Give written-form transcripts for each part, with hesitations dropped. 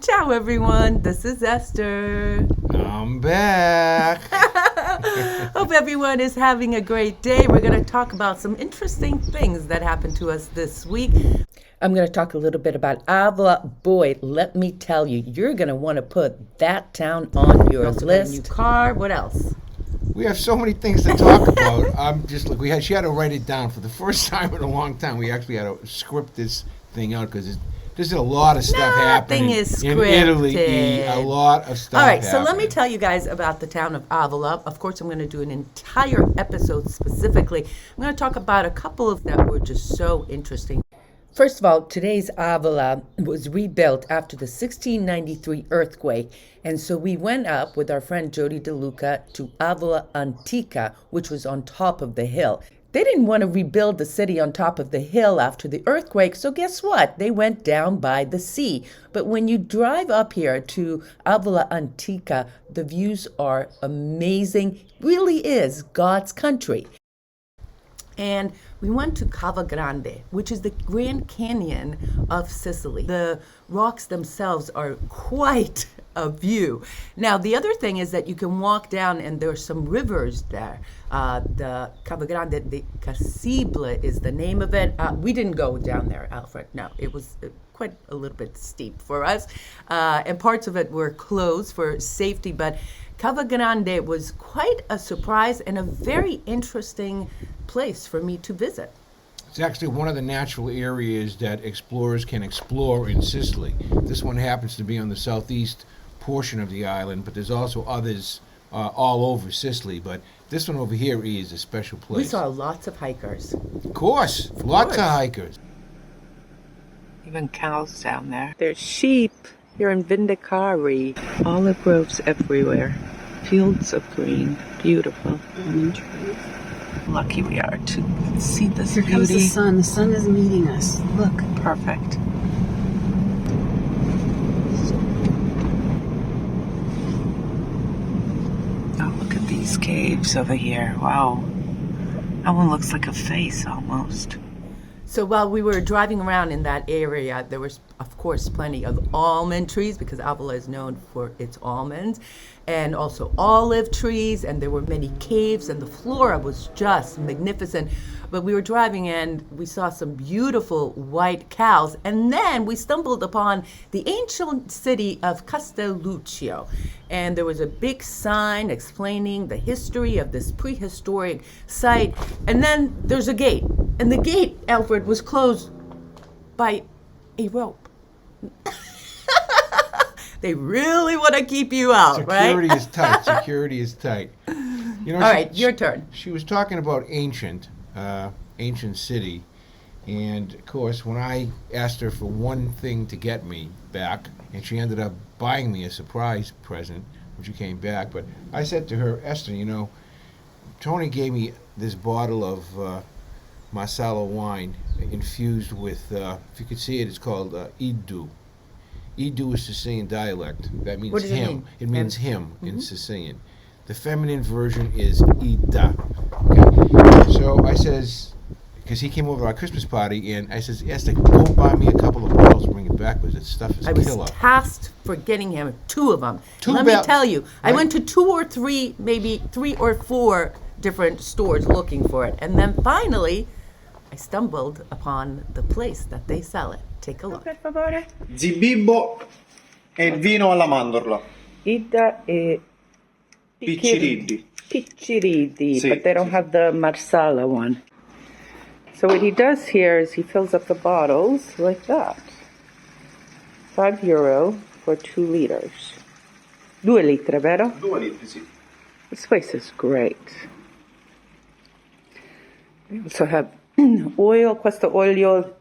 Ciao, everyone. This is Esther. I'm back. Hope everyone is having a great day. We're going to talk about some interesting things that happened to us this week. I'm going to talk a little bit about Avola. Boy, let me tell you, you're going to want to put that town on your list. New car. What else? We have so many things to talk about. I'm just like she had to write it down for the first time in a long time. We actually had to script this thing out because there's a lot of stuff happening is in scripted. Italy. A lot of stuff. All right, happening. so let me tell you guys about the town of Avola. Of course, I'm going to do an entire episode specifically. I'm going to talk about a couple of that were just so interesting. First of all, today's Avola was rebuilt after the 1693 earthquake, and so we went up with our friend Jody DeLuca to Avola Antica, which was on top of the hill. They didn't want to rebuild the city on top of the hill after the earthquake, so guess what? They went down by the sea. But when you drive up here to Avola Antica, the views are amazing. Really is God's country. And we went to Cava Grande, which is the Grand Canyon of Sicily. The rocks themselves are quite a view. Now, the other thing is that you can walk down and there's some rivers there. The Cava Grande, the Casible is the name of it. We didn't go down there, Alfred. No, it was quite a little bit steep for us. And parts of it were closed for safety, but Cava Grande was quite a surprise and a very interesting place for me to visit. It's actually one of the natural areas that explorers can explore in Sicily. This one happens to be on the southeast portion of the island, but there's also others all over Sicily. But this one over here is a special place. We saw lots of hikers. Of course, lots of hikers. Even cows down there. There's sheep here in Vindicari. Olive groves everywhere. Fields of green. Beautiful. Lucky we are to see this Here beauty. comes the sun. The sun is meeting us. Look. Perfect. Oh, look at these caves over here. Wow. That one looks like a face almost. So while we were driving around in that area, there was, of course, plenty of almond trees because Avola is known for its almonds, and also olive trees, and there were many caves, and the flora was just magnificent. But we were driving and we saw some beautiful white cows, and then we stumbled upon the ancient city of Castelluccio, and there was a big sign explaining the history of this prehistoric site, and then there's a gate, and the gate, Alfred, was closed by a rope. They really want to keep you out, Security right? is tight. Security is tight. You know, All right, your turn. She was talking about ancient city, and of course, when I asked her for one thing to get me back, and she ended up buying me a surprise present when she came back. But I said to her, Esther, you know, Tony gave me this bottle of Masala wine infused with, if you could see it, it's called Idu. Idu is Sicilian dialect. That means What does it him. mean? It means him in Sicilian. The feminine version is Ida. Okay. So I says, because he came over to our Christmas party, and I says, Esther, go buy me a couple of bottles and bring it back because this stuff is I was killer. tasked for getting him 2 of them. Two Let me bell- tell you, I Right. went to 2 or 3, maybe 3 or 4 different stores looking for it. And then finally, I stumbled upon the place that they sell it. Take a look. Per favore. Zibibbo e il vino alla mandorla. Ida e Picciriddi. Picciriddi, Sì, but they don't sì. have the Marsala one. So what he does here is he fills up the bottles like that. €5 for 2 liters. 2 litri, vero? 2 litri, sì. This place is great. They also have oil, questo olio.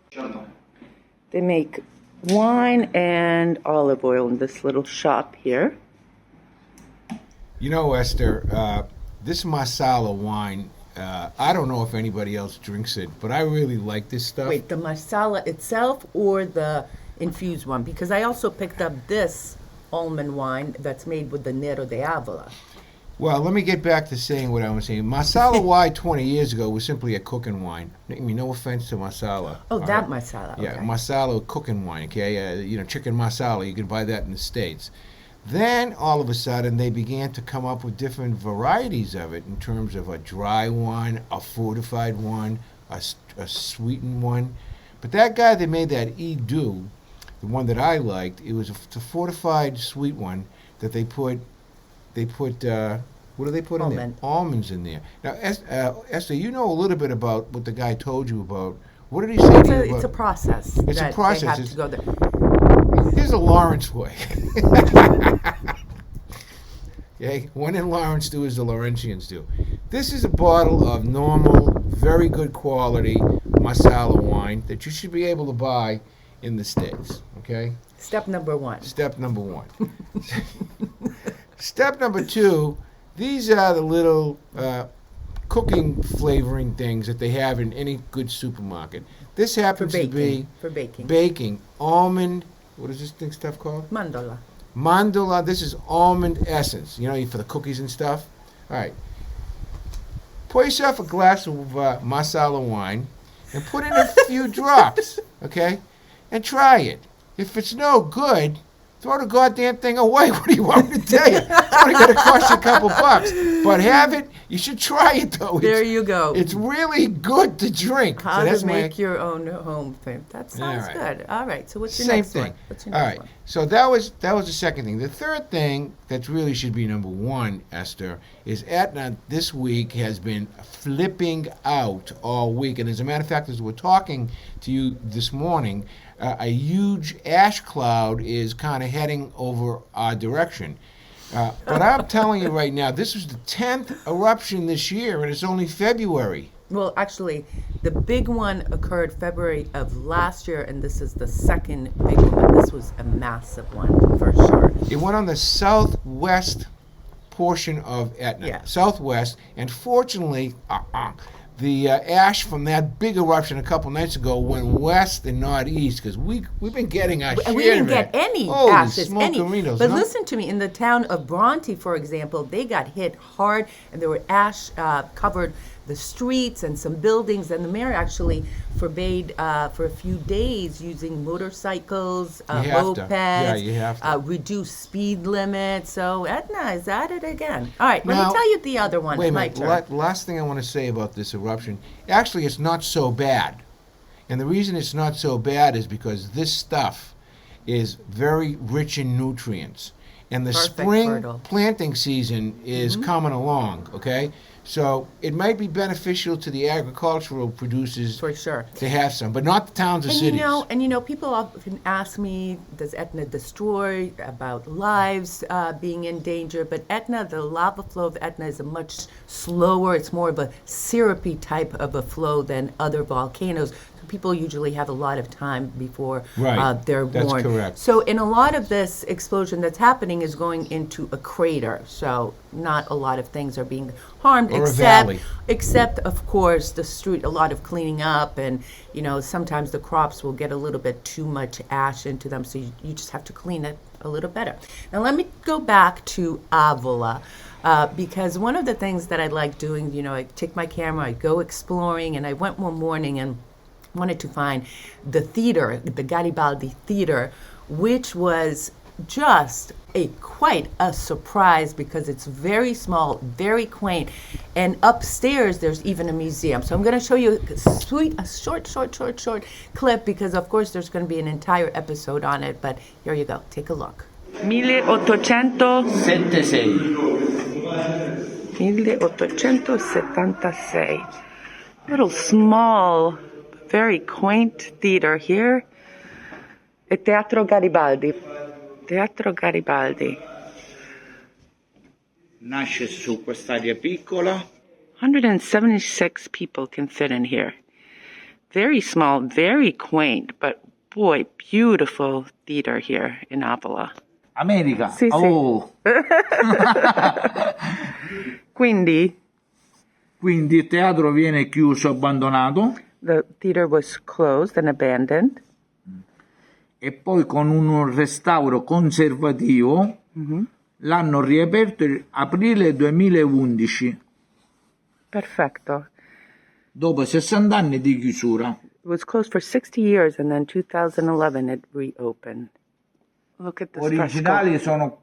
They make wine and olive oil in this little shop here. You know, Esther, this Masala wine, I don't know if anybody else drinks it, but I really like this stuff. Wait, the Marsala itself or the infused one? Because I also picked up this almond wine that's made with the Nero de Avola. Well, let me get back to saying what I was saying. Masala wine 20 years ago was simply a cooking wine. I mean, no offense to Masala. Oh, all that right? masala. Yeah, Okay. Masala cooking wine, okay? Chicken masala, you can buy that in the States. Then, all of a sudden, they began to come up with different varieties of it in terms of a dry one, a fortified one, a sweetened one. But that guy that made that Edu, the one that I liked, it was a fortified sweet one that they put what do they put in there? Almonds in there. Now, Esther, you know a little bit about what the guy told you about. What did he say to you about? It's a process. It's a that process. They have It's- to go there. Here's a Lawrence way. Okay, when in Lawrence do as the Laurentians do. This is a bottle of normal, very good quality Masala wine that you should be able to buy in the States. Okay? Step number one. Step number one. Step number two, these are the little cooking flavoring things that they have in any good supermarket. This happens to be For baking. baking almond. What is this thing stuff called? Mandorla. Mandorla. This is almond essence. For the cookies and stuff. All right. Pour yourself a glass of Masala wine and put in a few drops, okay? And try it. If it's no good, throw the goddamn thing away. What do you want me to tell you? It's only going to cost you a couple bucks. But have it. You should try it, though. There you go. It's really good to drink. How So that's to make your own home thing. That sounds right. good. All right. So what's your Same next thing. one? What's your All next right. one? So that was the second thing. The third thing that really should be number one, Esther, is Etna this week has been flipping out all week. And as a matter of fact, as we're talking to you this morning, a huge ash cloud is kind of heading over our direction. But I'm telling you right now, this was the 10th eruption this year, and it's only February. Well, actually, the big one occurred February of last year, and this is the second big one, but this was a massive one for sure. It went on the southwest portion of Etna. Yeah. Southwest, and fortunately, the ash from that big eruption a couple nights ago went west and not east, because we've been getting our share And we didn't of get it. any Holy ashes, any. smokerinos, But no? listen to me, in the town of Bronte, for example, they got hit hard, and there were ash covered the streets and some buildings, and the mayor actually forbade for a few days using motorcycles, You have to. mopeds, Yeah, you have to. reduce speed limits. So Etna is at it again. All right, let Now, me tell you the other one. Wait a My minute. turn. Last thing I want to say about this eruption. Actually, it's not so bad. And the reason it's not so bad is because this stuff is very rich in nutrients. And the Perfect, spring fertile. planting season is coming along, okay? So it might be beneficial to the agricultural producers For sure. to have some, but not the towns or And cities. you know, people often ask me, does Etna destroy, about lives being in danger? But Etna, the lava flow of Etna is a much slower, it's more of a syrupy type of a flow than other volcanoes. So people usually have a lot of time before Right. they're That's born. correct. So in a lot of this explosion that's happening is going into a crater. So not a lot of things are being harmed, Or a except valley. except of course the street, a lot of cleaning up, and sometimes the crops will get a little bit too much ash into them, so you just have to clean it a little better. Now let me go back to Avola, because one of the things that I like doing, I take my camera, I go exploring, and I went one morning and wanted to find the theater, the Garibaldi Theater, which was just quite a surprise because it's very small, very quaint, and upstairs there's even a museum. So I'm going to show you a short clip because of course there's going to be an entire episode on it, but here you go, take a look. 1876. Little small, very quaint theater here. Il Teatro Garibaldi. Teatro Garibaldi. Nasce su quest'area piccola. 176 people can fit in here. Very small, very quaint, but boy, beautiful theater here in Avola. America. Sì, sì. Oh. Quindi, Quindi il teatro viene chiuso, abbandonato, the theater was closed and abandoned. e poi con un restauro conservativo L'hanno riaperto aprile 2011, Perfetto. dopo 60 anni di chiusura. It was closed for 60 years and then 2011 it reopened. Look at the Originali sono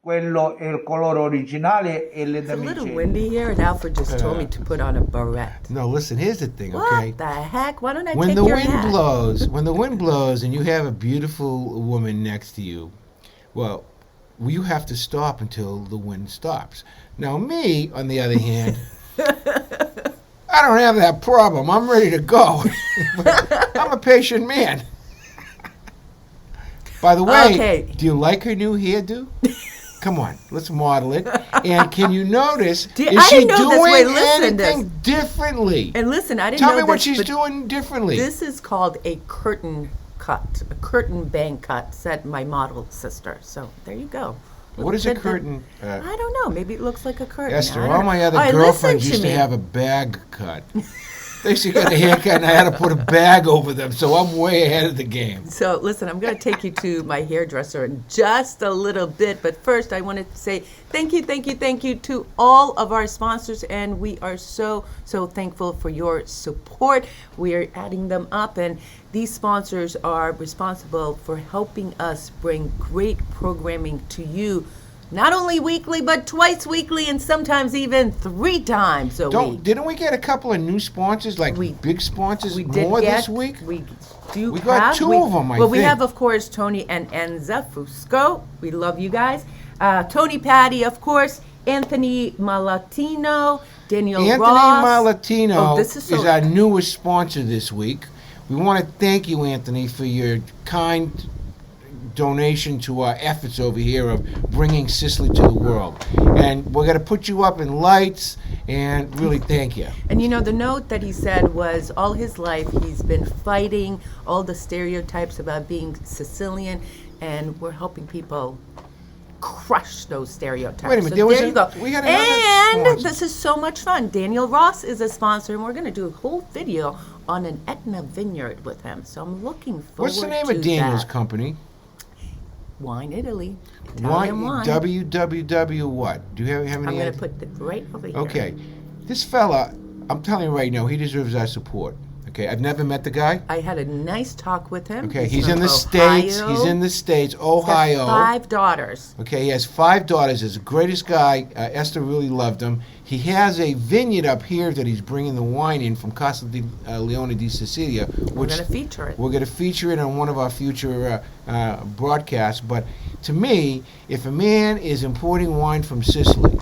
quello è il colore originale e le It's a little damigelle. windy here, and Alfred just told me to put on a beret. No, listen, here's the thing, okay? What the heck? Why don't I When take the your wind hat? blows, when the wind blows and you have a beautiful woman next to you, well, you have to stop until the wind stops. Now me, on the other hand, I don't have that problem. I'm ready to go. But I'm a patient man. By the way, Okay. do you like her new hairdo? Come on, let's model it. And can you notice, I is she didn't know this. Wait, doing listen to anything differently? And listen, I didn't Tell know me what this, she's but doing differently. This is called a curtain cut, a curtain bang cut, said my model sister. So there you go. What is a Little tidbit. curtain? I don't know. Maybe it looks like a curtain. Esther, I all don't my know. other All right, girlfriends listen used to me. have a bag cut. They used to get a haircut and I had to put a bag over them, so I'm way ahead of the game. So listen, I'm going to take you to my hairdresser in just a little bit. But first, I wanted to say thank you to all of our sponsors. And we are so thankful for your support. We are adding them up. And these sponsors are responsible for helping us bring great programming to you. Not only weekly, but twice weekly, and sometimes even 3 times a week. Didn't we get a couple of new sponsors, like big sponsors, We did more get, this week? We got 2 of them, I Well, we think. have, of course, Tony and Enza Fusco. We love you guys. Tony Patty, of course. Anthony Malatino. Daniel Anthony Ross. Malatino this is so- our newest sponsor this week. We want to thank you, Anthony, for your kind donation to our efforts over here of bringing Sicily to the world. And we're going to put you up in lights and really thank you. And you know, the note that he said was all his life he's been fighting all the stereotypes about being Sicilian, and we're helping people crush those stereotypes. Wait a minute, So there was there you go. we had another And sponsor. this is so much fun. Daniel Ross is a sponsor, and we're going to do a whole video on an Etna vineyard with him. So I'm looking forward What's the name to of Daniel's that. company? Wine Italy. Italian wine. www what? Do you have any I'm going idea? to put it right over here. Okay. This fella, I'm telling you right now, he deserves our support. Okay, I've never met the guy. I had a nice talk with him. Okay, he's from in the Ohio. States. He's in the States, He's got Ohio. 5 daughters. Okay, he has 5 daughters. He's the greatest guy. Esther really loved him. He has a vineyard up here that he's bringing the wine in from Casa di Leone di Sicilia. We're going to feature it. We're going to feature it on one of our future broadcasts. But to me, if a man is importing wine from Sicily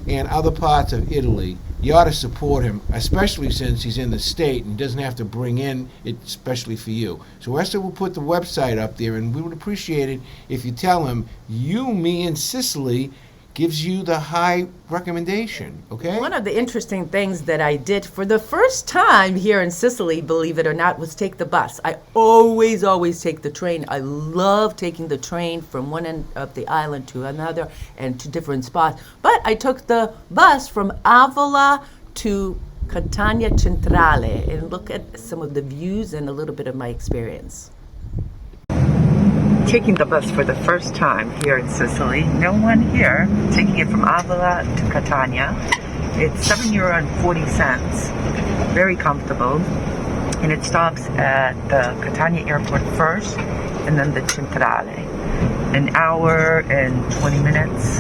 and other parts of Italy, you ought to support him, especially since he's in the state and doesn't have to bring in it especially for you. So Esther will put the website up there, and we would appreciate it if you tell him you, me, and Sicily gives you the high recommendation, okay? One of the interesting things that I did for the first time here in Sicily, believe it or not, was take the bus. I always take the train. I love taking the train from one end of the island to another and to different spots. But I took the bus from Avola to Catania Centrale and look at some of the views and a little bit of my experience. Taking the bus for the first time here in Sicily. No one here. Taking it from Avola to Catania. It's €7.40. Very comfortable. And it stops at the Catania airport first and then the Centrale. An hour and 20 minutes.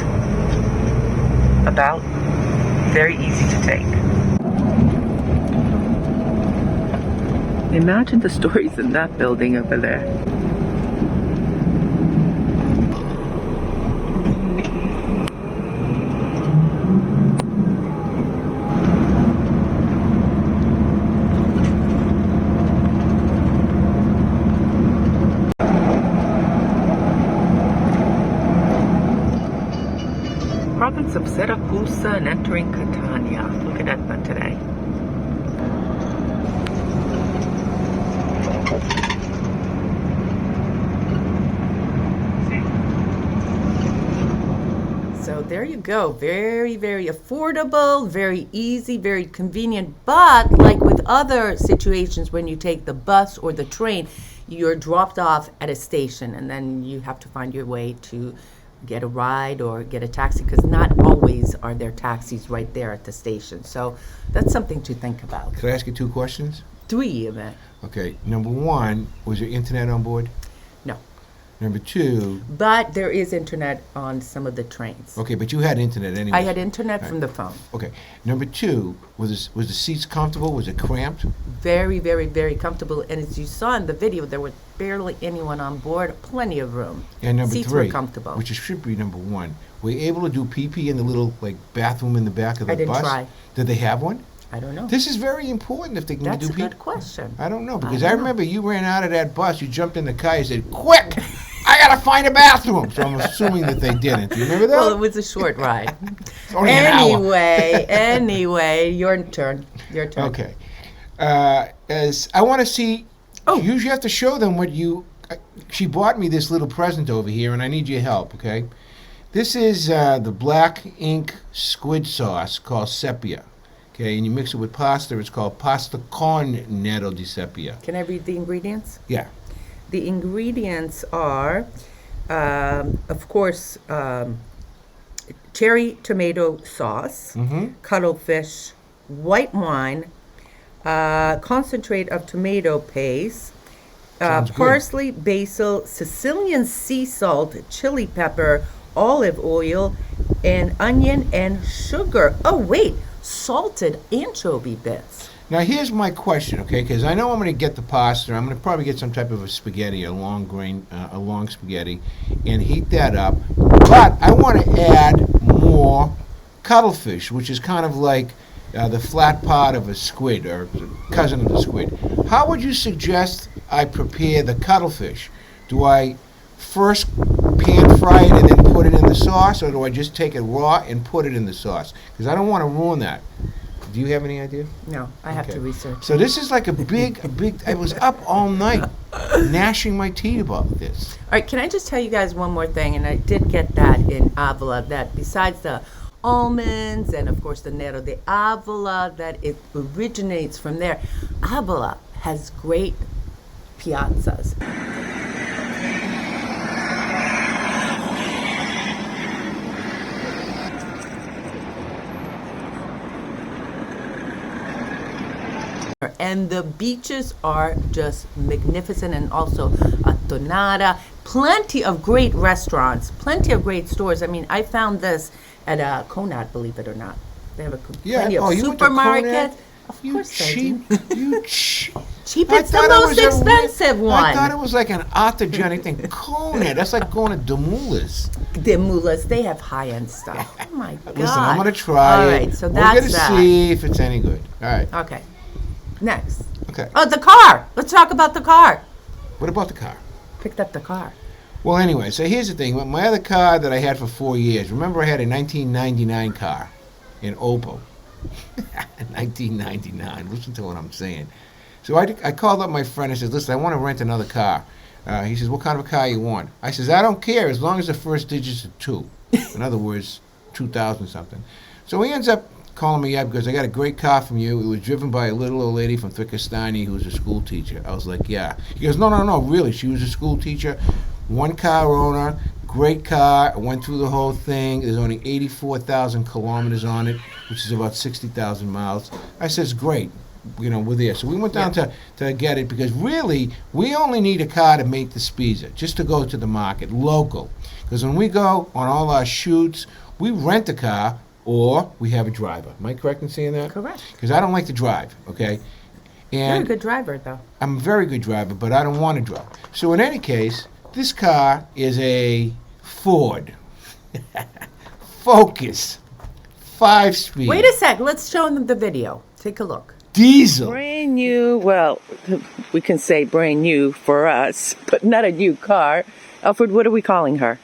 About. Very easy to take. Imagine the stories in that building over there. Province of Siracusa and entering Catania. Look at Etna today. So there you go. Very, very affordable, very easy, very convenient. But like with other situations when you take the bus or the train, you're dropped off at a station and then you have to find your way to get a ride or get a taxi, because not always are there taxis right there at the station. So that's something to think about. Could I ask you 2 questions? 3 even. Okay. Number 1, was there internet on board? No. Number 2, But there is internet on some of the trains. okay, but you had internet anyway. I had internet from the phone. Okay. Number 2, was the seats comfortable? Was it cramped? Very, very, very comfortable. And as you saw in the video, there was barely anyone on board. Plenty of room. And number Seats 3, were comfortable. which should be number 1, were you able to do pee-pee in the little bathroom in the back of the I didn't bus? try. Did they have one? I don't know. This is very important if they can That's do a pee. good question. I don't know, because don't I know. remember you ran out of that bus, you jumped in the car, you said, "Quick! I gotta find a bathroom." So I'm assuming that they didn't. Do you remember that? Well, it was a short ride. It's only an hour. Anyway, your turn. Your turn. Okay. As I want to see, Oh. you usually have to show them what you. She bought me this little present over here, and I need your help. Okay. This is the black ink squid sauce called sepia. Okay, and you mix it with pasta. It's called pasta con nero di sepia. Can I read the ingredients? Yeah. The ingredients are, of course, cherry tomato sauce, cuttlefish, white wine, concentrate of tomato paste, Sounds good. parsley, basil, Sicilian sea salt, chili pepper, olive oil, and onion and sugar. Oh, wait, salted anchovy bits. Now here's my question, okay? Because I know I'm going to get the pasta. I'm going to probably get some type of a spaghetti, a long spaghetti, and heat that up. But I want to add more cuttlefish, which is kind of like the flat part of a squid or cousin of the squid. How would you suggest I prepare the cuttlefish? Do I first pan fry it and then put it in the sauce, or do I just take it raw and put it in the sauce? Because I don't want to ruin that. Do you have any idea? No, I have Okay. to research. So this is like a big. I was up all night, gnashing my teeth about this. All right, can I just tell you guys one more thing? And I did get that in Avola, that besides the almonds and, of course, the Nero de Avola, that it originates from there. Avola has great piazzas. And the beaches are just magnificent, and also a tonada, plenty of great restaurants, plenty of great stores. I mean, I found this at a Conad, believe it or not. They have plenty of you went to supermarkets. Conad? Of You course cheap, I do. you cheap. Cheap, I it's the thought it most was a expensive one. I thought it was like an autogenic thing. Conad, that's like going to Demoulas. The mulas, they have high-end stuff. Oh my God. Listen, I'm going to try All it. right, so We're that's going to that. see if it's any good. All right. Okay. Next. Okay. Oh, the car. Let's talk about the car. What about the car? Picked up the car. Well, anyway, so here's the thing. My other car that I had for 4 years, remember I had a 1999 car in Opel. 1999. Listen to what I'm saying. So I called up my friend and said, listen, I want to rent another car. He says, what kind of a car you want? I says, I don't care as long as the first digits are 2. In other words, 2000 something. So he ends up calling me up because I got a great car from you. It was driven by a little old lady from Thickersteiny who was a school teacher. I was like, yeah. He goes, no, really. She was a school teacher, one car owner, great car. I went through the whole thing. There's only 84,000 kilometers on it, which is about 60,000 miles. I says, great. You know, we're there. So we went down to get it because really, we only need a car to make the Spiza, just to go to the market, local. Because when we go on all our shoots, we rent a car or we have a driver. Am I correct in saying that? Correct. Because I don't like to drive, okay? You're a And good driver, though. I'm a very good driver, but I don't want to drive. So in any case, this car is a Ford Focus 5-speed. Wait a sec. Let's show them the video. Take a look. Diesel. Brand new, well, we can say brand new for us, but not a new car. Alfred, what are we calling her?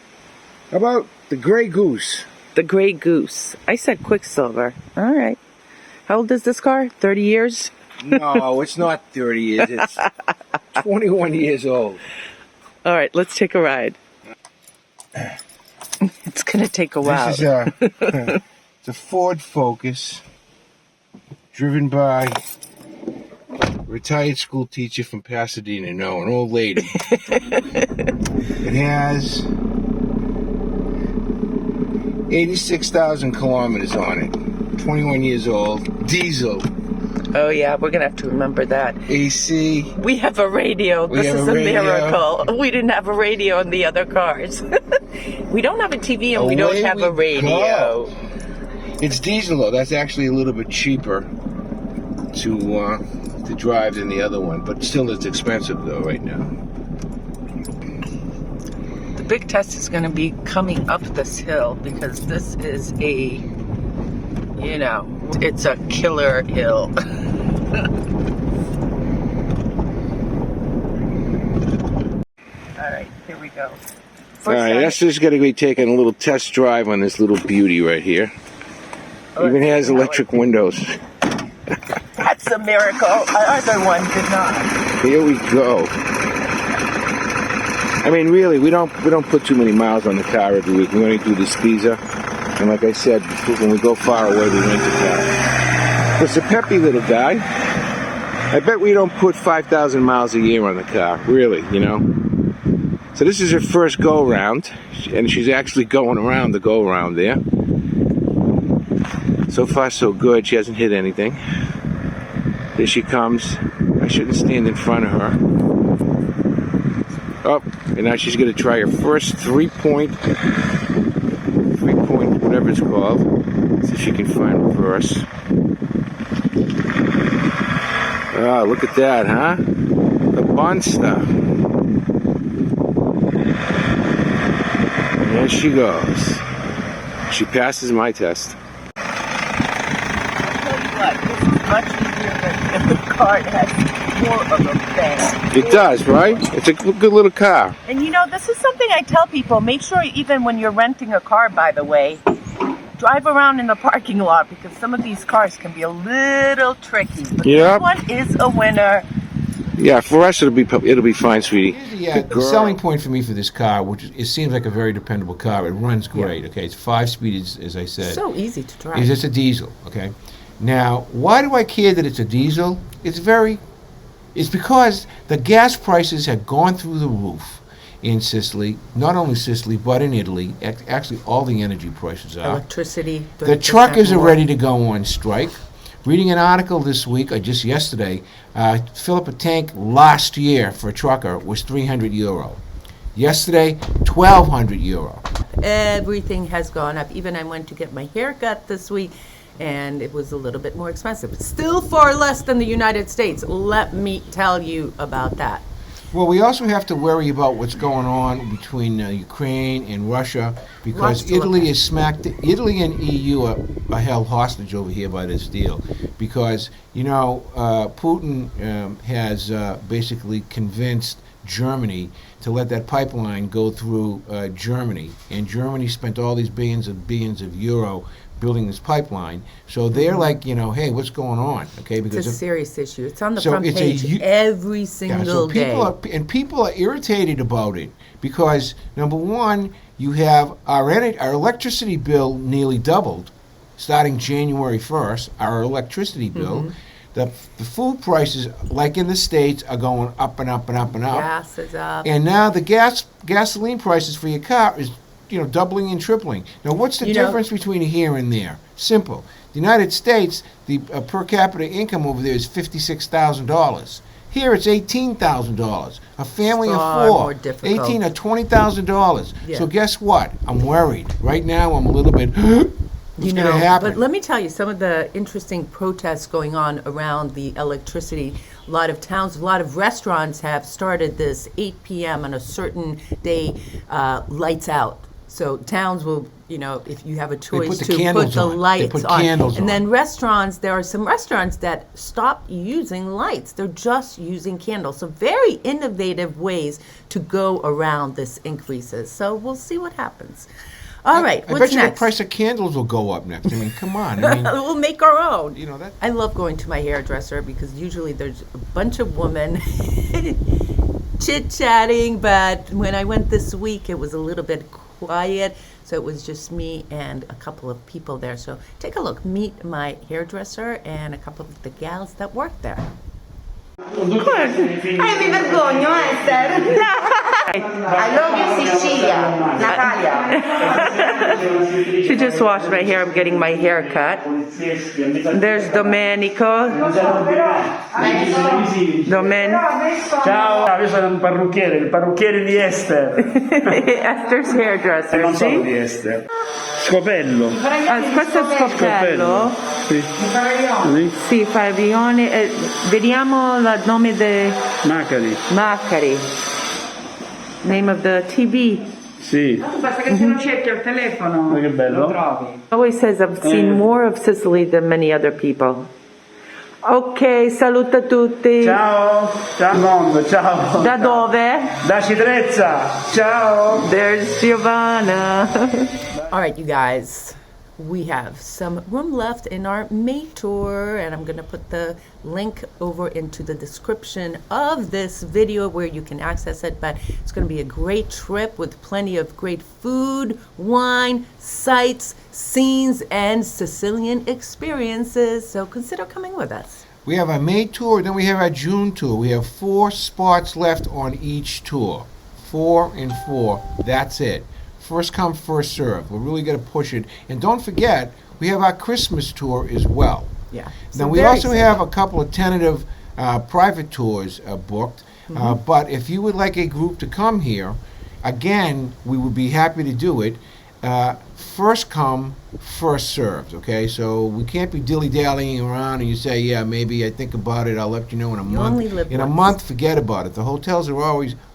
How about the Grey Goose? The Grey Goose. I said Quicksilver. All right. How old is this car? 30 years? No, it's not 30 years. It's 21 years old. All right, let's take a ride. It's going to take a while. This is it's a Ford Focus driven by a retired school teacher from Pasadena. No, an old lady. It has 86,000 kilometers on it. 21 years old. Diesel. Oh yeah, we're gonna have to remember that. AC. We have a radio. We This have is a a radio. miracle. We didn't have a radio in the other cars. We don't have a TV and we don't Away have we a radio. go. It's diesel though. That's actually a little bit cheaper to drive than the other one, but still it's expensive though right now. The big test is gonna be coming up this hill because this is a, you know, it's a killer hill. All right, here we go. All right, Esther's going to be taking a little test drive on this little beauty right here. Even has electric windows. That's a miracle. Our other one did not. Here we go. I mean, really, we don't put too many miles on the car every week. We only do this Pisa, and like I said, when we go far away, we rent a car. It's a peppy little guy. I bet we don't put 5,000 miles a year on the car, really, you know. So this is her first go-around, and she's actually going around the go-around there. So far, so good. She hasn't hit anything. There she comes. I shouldn't stand in front of her. Oh, and now she's going to try her first three-point, whatever it's called. See if she can find reverse. Ah, look at that, huh? The monster. There she goes. She passes my test. I'll tell you what, this is much easier than the car that has more of a bang. It does, right? It's a good little car. And you know, this is something I tell people. Make sure even when you're renting a car, by the way, drive around in the parking lot because some of these cars can be a little tricky. But Yep. this one is a winner. Yeah, for us it'll be fine, sweetie. Here's the selling point for me for this car, which it seems like a very dependable car. It runs great. Okay, it's 5-speed, as I said. So easy to drive. It's just a diesel. Okay. Now, why do I care that it's a diesel? It's because the gas prices have gone through the roof in Sicily. Not only Sicily, but in Italy. Actually, all the energy prices are. Electricity. The 30% truckers are more. ready to go on strike. Reading an article this week, or just yesterday, fill up a tank last year for a trucker was €300. Yesterday, €1,200. Everything has gone up. Even I went to get my hair cut this week, and it was a little bit more expensive. It's still far less than the United States. Let me tell you about that. Well, we also have to worry about what's going on between Ukraine and Russia because Lots to Italy look at. is smacked. Italy and EU are held hostage over here by this deal because Putin has basically convinced Germany to let that pipeline go through Germany, and Germany spent all these billions of euro building this pipeline. So they're like, hey, what's going on? Okay, It's a because serious issue. It's on the So front it's a page hu- every yeah, single so day. people are irritated about it because number one, you have our electricity bill nearly doubled, starting January 1st. Our electricity bill, the food prices, like in the States, are going up and up and up and up. Gas is up. And now the gasoline prices for your car is doubling and tripling. Now, what's the difference between here and there? Simple. The United States, the per capita income over there is $56,000. Here it's $18,000. A family of Far four, more difficult. $18,000 or $20,000. Yeah. So guess what? I'm worried. Right now, I'm a little bit. What's going to happen? But let me tell you, some of the interesting protests going on around the electricity. A lot of towns, a lot of restaurants have started this 8 p.m. on a certain day, lights out. So towns will, if you have a choice put the to put candles the on. They lights put on. candles and on. then restaurants, there are some restaurants that stop using lights. They're just using candles. So very innovative ways to go around this increases. So we'll see what happens. All right, I what's bet you the next? price of candles will go up next. I mean, come on. I mean, We'll make our own. that. I love going to my hairdresser because usually there's a bunch of women chit-chatting, but when I went this week, it was a little bit quiet, so it was just me and a couple of people there. So take a look. Meet my hairdresser and a couple of the gals that work there. mi vergogno, Esther. I love you, Sicilia. Natalia. She just washed my hair. I'm getting my hair cut. There's Domenico. Ciao, io sono un parrucchiere, il parrucchiere di Esther. Esther's hairdresser. Non solo See? di Esther. Scopello. Questo è scopello. Sì. Sì, Fabione. Vediamo il nome di Macari. Macari. Name of the TV. Sì. Basta che te lo cerchi al telefono, Che bello. lo trovi. Always says I've seen more of Sicily than many other people. Ok, saluta tutti. Ciao. Ciao mondo, ciao. Da dove? Da Citrezza. Ciao. There's Giovanna. All right, you guys, we have some room left in our May tour, and I'm going to put the link over into the description of this video where you can access it. But it's going to be a great trip with plenty of great food, wine, sights, scenes, and Sicilian experiences. So consider coming with us. We have our May tour, then we have our June tour. We have 4 spots left on each tour. 4 and 4. That's it. First come, first serve. We're really going to push it. And don't forget, we have our Christmas tour as well. Yeah. Now, we also have a couple of tentative private tours booked. But if you would like a group to come here, again, we would be happy to do it. First come, first served, okay? So we can't be dilly-dallying around and you say, yeah, maybe I think about it, I'll let you know in a month. only live In a once. month, forget about it. The hotels are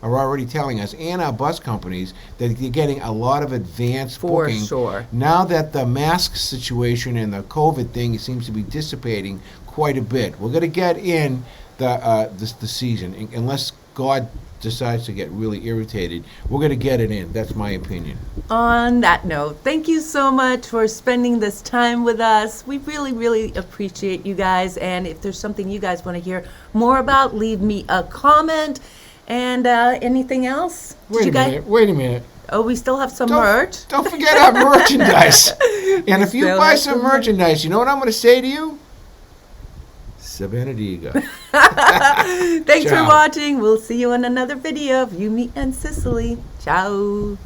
already telling us, and our bus companies, that they're getting a lot of advance For booking. sure. Now that the mask situation and the COVID thing seems to be dissipating quite a bit, we're going to get in the season, unless God decides to get really irritated. We're going to get it in. That's my opinion. On that note, thank you so much for spending this time with us. We really, really appreciate you guys. And if there's something you guys want to hear more about, leave me a comment. And anything else? Wait a minute. Oh, we still have some merch. Don't forget our merchandise. And if you still buy have some some merchandise, you know what I'm going to say to you? Sabanadiga. Thanks for Ciao. watching. We'll see you in another video of You, Me, and Sicily. Ciao.